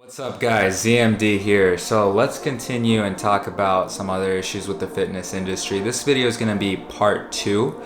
What's up guys, ZMD here. So let's continue and talk about some other issues with the fitness industry. This video is going to be part 2.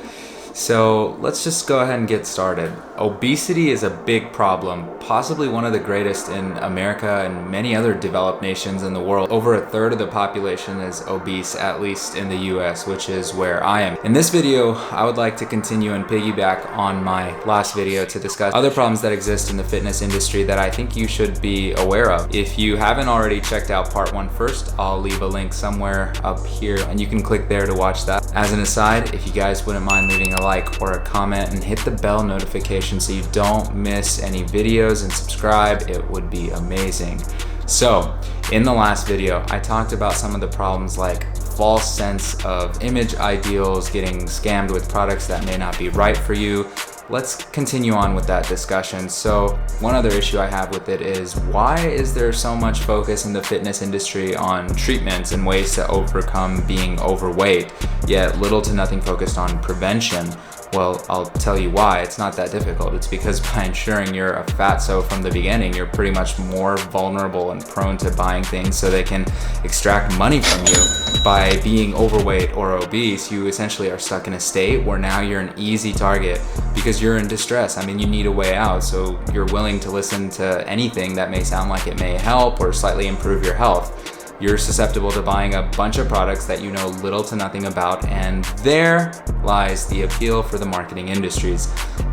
So let's just go ahead and get started. Obesity is a big problem, possibly one of the greatest in America and many other developed nations in the world. Over a third of the population is obese, at least in the US, which is where I am. In this video, I would like to continue and piggyback on my last video to discuss other problems that exist in the fitness industry that I think you should be aware of. If you haven't already checked out part 1 first, I'll leave a link somewhere up here and you can click there to watch that. As an aside, if you guys wouldn't mind leaving a like or a comment and hit the bell notification so you don't miss any videos and subscribe, it would be amazing. So in the last video, I talked about some of the problems like false sense of image ideals, getting scammed with products that may not be right for you. Let's continue on with that discussion. So one other issue I have with it is, why is there so much focus in the fitness industry on treatments and ways to overcome being overweight, yet little to nothing focused on prevention? Well, I'll tell you why. It's not that difficult. It's because by ensuring you're a fatso from the beginning, you're pretty much more vulnerable and prone to buying things so they can extract money from you. By being overweight or obese, you essentially are stuck in a state where now you're an easy target because you're in distress. I mean, you need a way out, so you're willing to listen to anything that may sound like it may help or slightly improve your health. You're susceptible to buying a bunch of products that you know little to nothing about, and there lies the appeal for the marketing industries.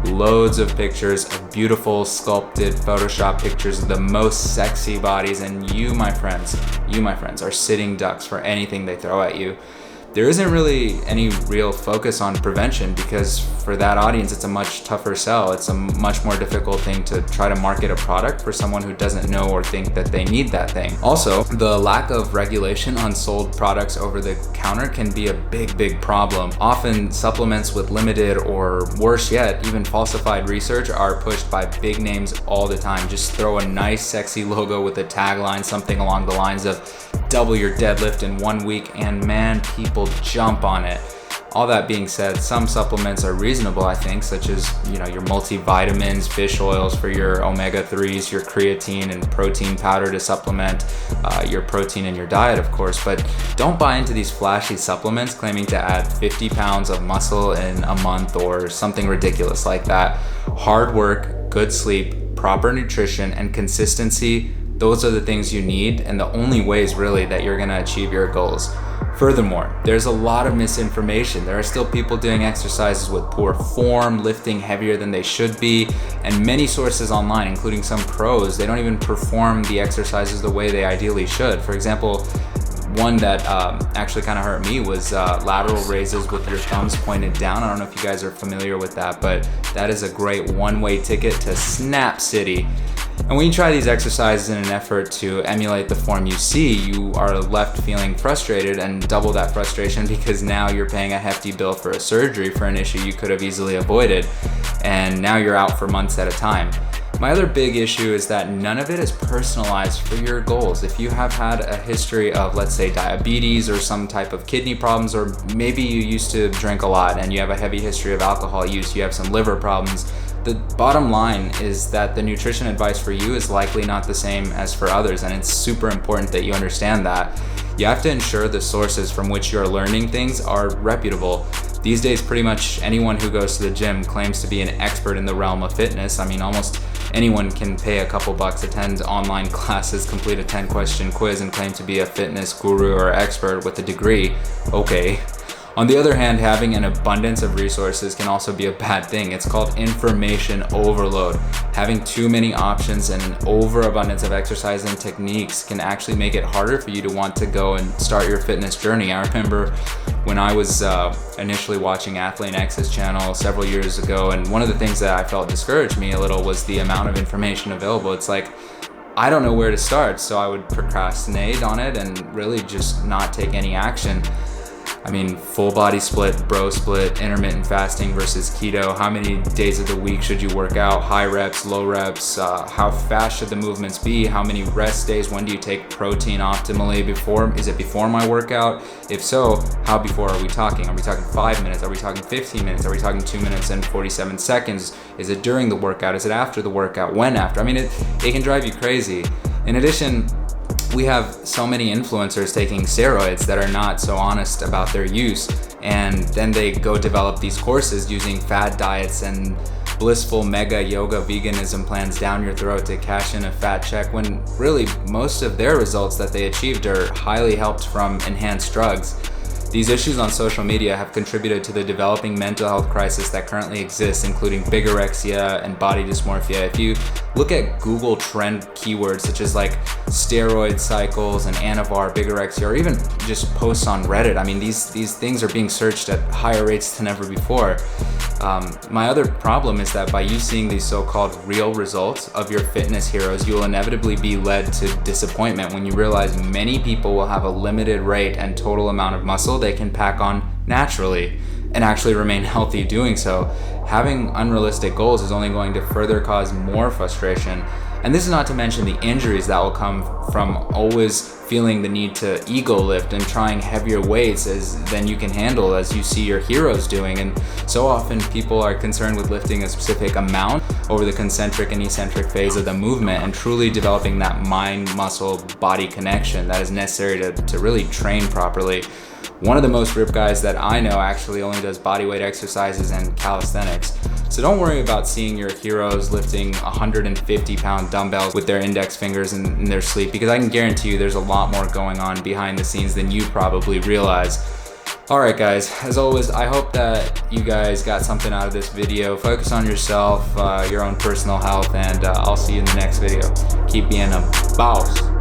Loads of pictures of beautiful, sculpted, Photoshop pictures of the most sexy bodies, and you, my friends, are sitting ducks for anything they throw at you. There isn't really any real focus on prevention because for that audience, it's a much tougher sell. It's a much more difficult thing to try to market a product for someone who doesn't know or think that they need that thing. Also, the lack of regulation on sold products over the counter can be a big problem. Often supplements with limited or worse yet, even falsified research are pushed by big names all the time. Just throw a nice sexy logo with a tagline, something along the lines of double your deadlift in 1 week, and man, people jump on it. All that being said, some supplements are reasonable, I think, such as, your multivitamins, fish oils for your omega-3s, your creatine and protein powder to supplement your protein in your diet, of course. But don't buy into these flashy supplements claiming to add 50 pounds of muscle in a month or something ridiculous like that. Hard work, good sleep, proper nutrition, and consistency, those are the things you need and the only ways really that you're gonna achieve your goals. Furthermore, there's a lot of misinformation. There are still people doing exercises with poor form, lifting heavier than they should be, and many sources online, including some pros, they don't even perform the exercises the way they ideally should. For example, one that actually kind of hurt me was lateral raises with your thumbs pointed down. I don't know if you guys are familiar with that, but that is a great one-way ticket to Snap City. And when you try these exercises in an effort to emulate the form you see, you are left feeling frustrated, and double that frustration because now you're paying a hefty bill for a surgery for an issue you could have easily avoided, and now you're out for months at a time. My other big issue is that none of it is personalized for your goals. If you have had a history of, let's say, diabetes or some type of kidney problems, or maybe you used to drink a lot and you have a heavy history of alcohol use, you have some liver problems, the bottom line is that the nutrition advice for you is likely not the same as for others, and it's super important that you understand that. You have to ensure the sources from which you're learning things are reputable. These days, pretty much anyone who goes to the gym claims to be an expert in the realm of fitness. I mean, almost anyone can pay a couple bucks, attend online classes, complete a 10-question quiz, and claim to be a fitness guru or expert with a degree. Okay. On the other hand, having an abundance of resources can also be a bad thing. It's called information overload. Having too many options and an overabundance of exercise and techniques can actually make it harder for you to want to go and start your fitness journey. I remember when I was initially watching Athlete X's channel several years ago, and one of the things that I felt discouraged me a little was the amount of information available. It's like, I don't know where to start, so I would procrastinate on it and really just not take any action. I mean, full body split, bro split, intermittent fasting versus keto. How many days of the week should you work out? High reps, low reps? How fast should the movements be? How many rest days? When do you take protein optimally? Is it before my workout? If so, how before are we talking? Are we talking 5 minutes? Are we talking 15 minutes? Are we talking 2 minutes and 47 seconds? Is it during the workout? Is it after the workout? When after? I mean, it can drive you crazy. In addition, we have so many influencers taking steroids that are not so honest about their use, and then they go develop these courses using fad diets and blissful mega yoga veganism plans down your throat to cash in a fat check, when really most of their results that they achieved are highly helped from enhanced drugs. These issues on social media have contributed to the developing mental health crisis that currently exists, including bigorexia and body dysmorphia. If you look at Google trend keywords such as like steroid cycles and anavar, bigorexia, or even just posts on Reddit, I mean, these things are being searched at higher rates than ever before. My other problem is that by you seeing these so-called real results of your fitness heroes, you will inevitably be led to disappointment when you realize many people will have a limited rate and total amount of muscle they can pack on naturally and actually remain healthy doing so. Having unrealistic goals is only going to further cause more frustration. And this is not to mention the injuries that will come from always feeling the need to ego lift and trying heavier weights than you can handle, as you see your heroes doing. And so often people are concerned with lifting a specific amount over the concentric and eccentric phase of the movement and truly developing that mind-muscle-body connection that is necessary to really train properly. One of the most ripped guys that I know actually only does bodyweight exercises and calisthenics. So don't worry about seeing your heroes lifting 150-pound dumbbells with their index fingers in their sleep, because I can guarantee you there's a lot more going on behind the scenes than you probably realize. Alright guys, as always, I hope that you guys got something out of this video. Focus on yourself, your own personal health, and I'll see you in the next video. Keep being a boss.